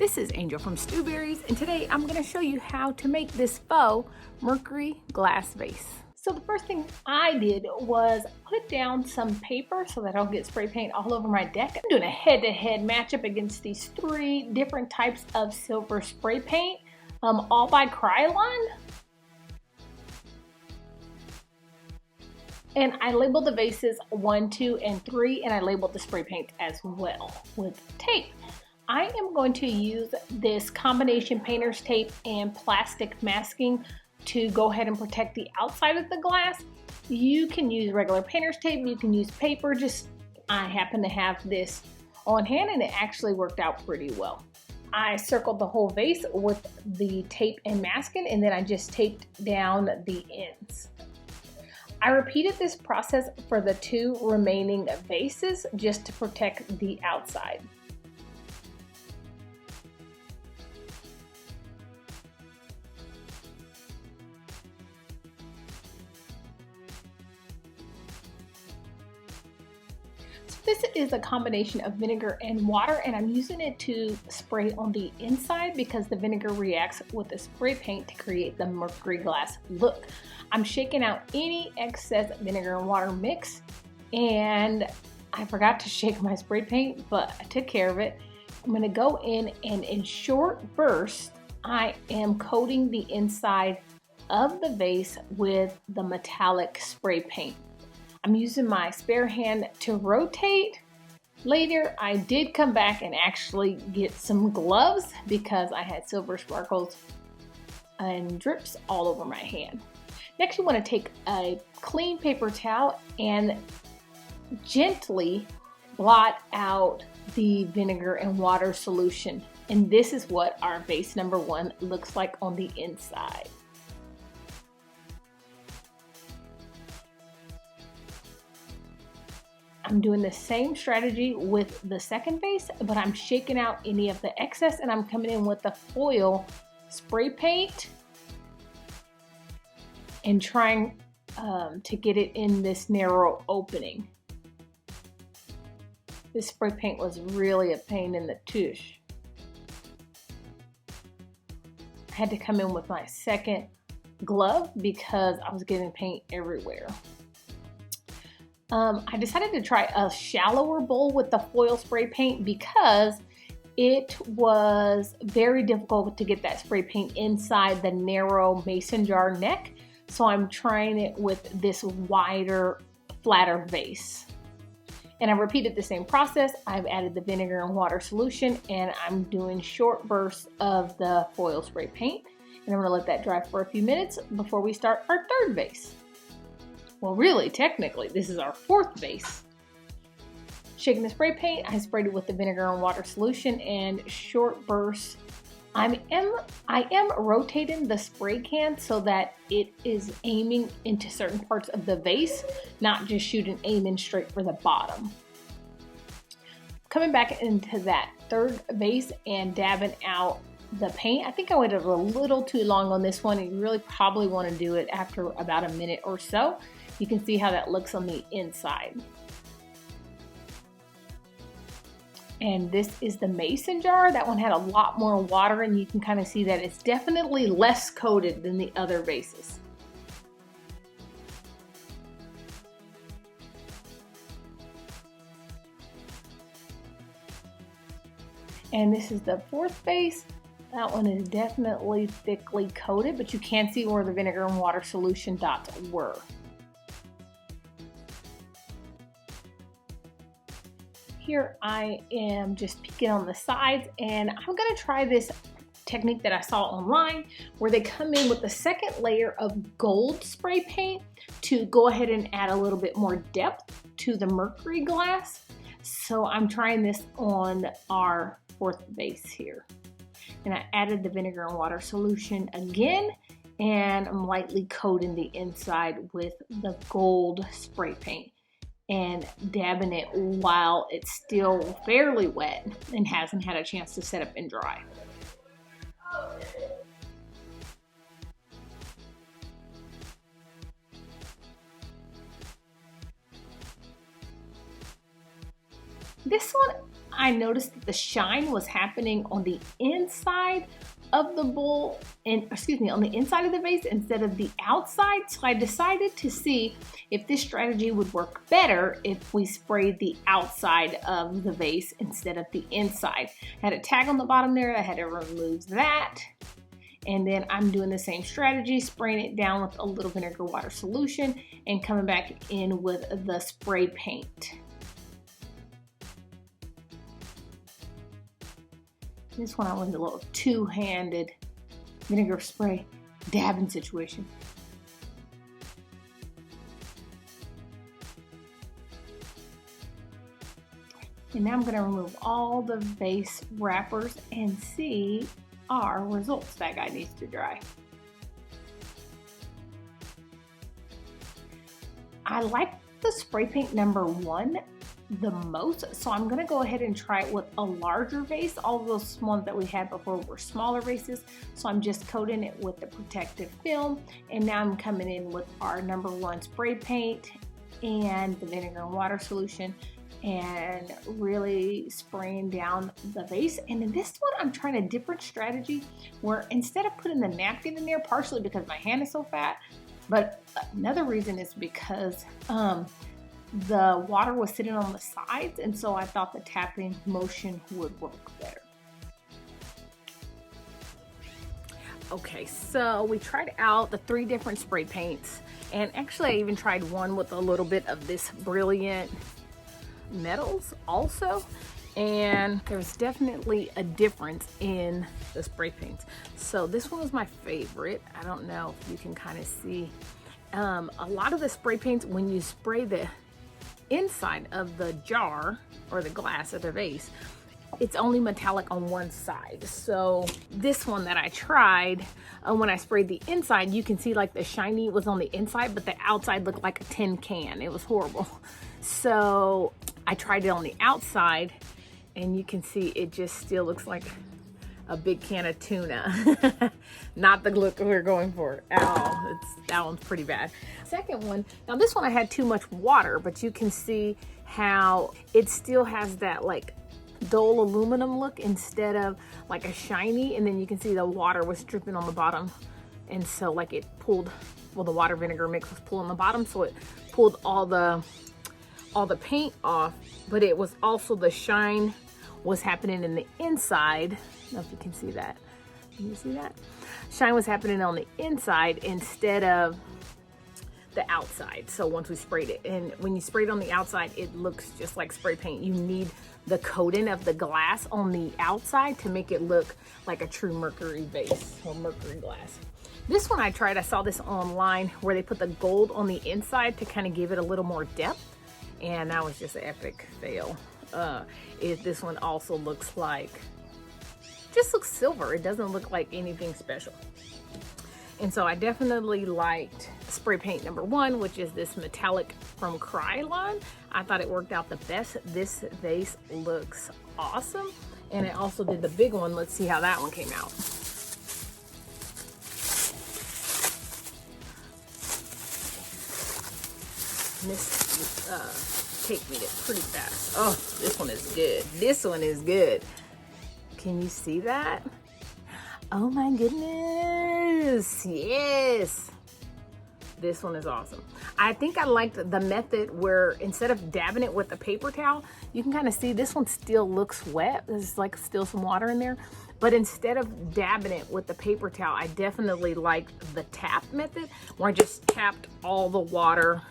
This is Angel from Stewberries, and today I'm going to show you how to make this faux mercury glass vase. So the first thing I did was put down some paper so that I don't get spray paint all over my deck. I'm doing a head-to-head matchup against these three different types of silver spray paint, all by Krylon. And I labeled the vases 1, 2, and 3, and I labeled the spray paint as well with tape. I am going to use this combination painter's tape and plastic masking to go ahead and protect the outside of the glass. You can use regular painter's tape, you can use paper, I happen to have this on hand and it actually worked out pretty well. I circled the whole vase with the tape and masking, and then I just taped down the ends. I repeated this process for the 2 remaining vases just to protect the outside. This is a combination of vinegar and water, and I'm using it to spray on the inside because the vinegar reacts with the spray paint to create the mercury glass look. I'm shaking out any excess vinegar and water mix, and I forgot to shake my spray paint, but I took care of it. I'm going to go in, and in short bursts, I am coating the inside of the vase with the metallic spray paint. I'm using my spare hand to rotate. Later, I did come back and actually get some gloves because I had silver sparkles and drips all over my hand. Next, you want to take a clean paper towel and gently blot out the vinegar and water solution. And this is what our vase number 1 looks like on the inside. I'm doing the same strategy with the second vase, but I'm shaking out any of the excess, and I'm coming in with the foil spray paint and trying to get it in this narrow opening. This spray paint was really a pain in the tush. I had to come in with my second glove because I was getting paint everywhere. I decided to try a shallower bowl with the foil spray paint because it was very difficult to get that spray paint inside the narrow mason jar neck. So I'm trying it with this wider, flatter vase. And I repeated the same process. I've added the vinegar and water solution, and I'm doing short bursts of the foil spray paint. And I'm gonna let that dry for a few minutes before we start our third vase. Well, really, technically, this is our 4th vase. Shaking the spray paint, I sprayed it with the vinegar and water solution and short bursts. I am rotating the spray can so that it is aiming into certain parts of the vase, not just aiming straight for the bottom. Coming back into that 3rd vase and dabbing out the paint. I think I waited a little too long on this one. You really probably want to do it after about a minute or so. You can see how that looks on the inside. And this is the mason jar. That one had a lot more water, and you can kind of see that it's definitely less coated than the other vases. And this is the 4th vase. That one is definitely thickly coated, but you can see where the vinegar and water solution dots were. Here I am just peeking on the sides, and I'm gonna try this technique that I saw online where they come in with the second layer of gold spray paint to go ahead and add a little bit more depth to the mercury glass. So I'm trying this on our 4th vase here. And I added the vinegar and water solution again, and I'm lightly coating the inside with the gold spray paint and dabbing it while it's still fairly wet and hasn't had a chance to set up and dry. This one, I noticed that the shine was happening on the inside of the bowl, and excuse me, on the inside of the vase instead of the outside. So I decided to see if this strategy would work better if we sprayed the outside of the vase instead of the inside. I had a tag on the bottom there, I had to remove that. And then I'm doing the same strategy, spraying it down with a little vinegar water solution and coming back in with the spray paint. This one I was a little two-handed vinegar spray dabbing situation. And now I'm going to remove all the vase wrappers and see our results. That guy needs to dry. I like the spray paint number 1 the most, so I'm gonna go ahead and try it with a larger vase. All of those ones that we had before were smaller vases, so I'm just coating it with the protective film. And now I'm coming in with our number 1 spray paint and the vinegar and water solution and really spraying down the vase. And in this one, I'm trying a different strategy where instead of putting the napkin in there, partially because my hand is so fat, but another reason is because the water was sitting on the sides, and so I thought the tapping motion would work better. Okay, so we tried out the 3 different spray paints, and actually I even tried one with a little bit of this brilliant metals also, and there's definitely a difference in the spray paints. So this one was my favorite. I don't know if you can kind of see a lot of the spray paints, when you spray the inside of the jar or the glass or the vase, it's only metallic on one side. So this one that I tried, when I sprayed the inside, you can see like the shiny was on the inside, but the outside looked like a tin can. It was horrible. So I tried it on the outside, and you can see it just still looks like a big can of tuna. Not the look we're going for at all. That one's pretty bad. Second one, now this one I had too much water, but you can see how it still has that like dull aluminum look instead of like a shiny, and then you can see the water was dripping on the bottom, and so like it pulled, well, the water vinegar mix was pulling the bottom, so it pulled all the paint off, but it was also the shine was happening in the inside. I don't know if you can see that. Can you see that? Shine was happening on the inside instead of the outside. So once we sprayed it, and when you spray it on the outside, it looks just like spray paint. You need the coating of the glass on the outside to make it look like a true mercury vase or mercury glass. This one I tried, I saw this online where they put the gold on the inside to kind of give it a little more depth, and that was just an epic fail. This one also looks like, just looks silver. It doesn't look like anything special. And so I definitely liked spray paint number 1, which is this metallic from Krylon. I thought it worked out the best. This vase looks awesome. And I also did the big one. Let's see how that one came out. This cake made it pretty fast. Oh, this one is good. This one is good. Can you see that? Oh my goodness, yes. This one is awesome. I think I liked the method where instead of dabbing it with a paper towel, you can kind of see this one still looks wet. There's like still some water in there. But instead of dabbing it with the paper towel, I definitely liked the tap method where I just tapped all the water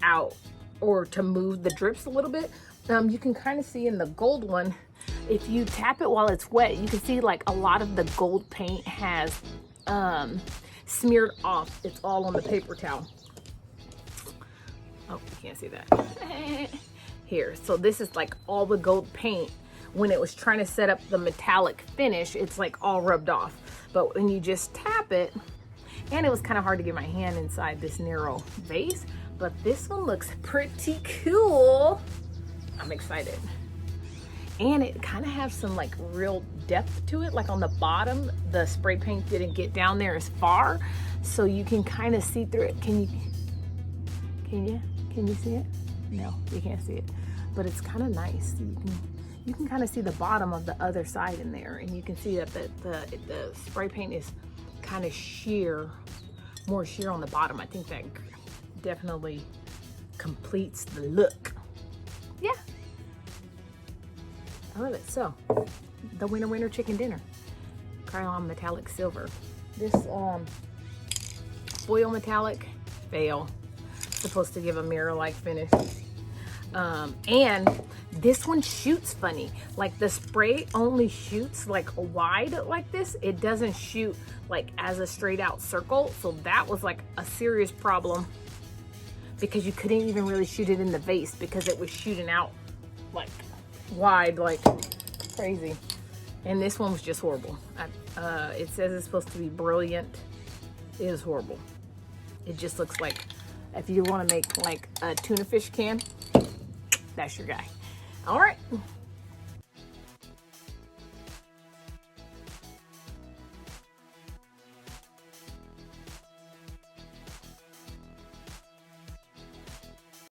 out, or to move the drips a little bit. You can kind of see in the gold one, if you tap it while it's wet, you can see like a lot of the gold paint has smeared off. It's all on the paper towel. Oh, you can't see that. Here, so this is like all the gold paint. When it was trying to set up the metallic finish, it's like all rubbed off. But when you just tap it, and it was kind of hard to get my hand inside this narrow vase, but this one looks pretty cool. I'm excited. And it kind of has some like real depth to it. Like on the bottom, the spray paint didn't get down there as far, so you can kind of see through it. Can you see it? No, you can't see it. but it's kind of nice. You can kind of see the bottom of the other side in there, and you can see that the spray paint is kind of sheer, more sheer on the bottom. I think that definitely completes the look. Yeah, I love it. So the winner chicken dinner, Krylon metallic silver. This foil metallic, fail. Supposed to give a mirror-like finish. And this one shoots funny. Like the spray only shoots like wide like this. It doesn't shoot like as a straight out circle. So that was like a serious problem, because you couldn't even really shoot it in the vase because it was shooting out like wide like crazy. And this one was just horrible. It says it's supposed to be brilliant. It is horrible. It just looks like, if you want to make like a tuna fish can, that's your guy. All right.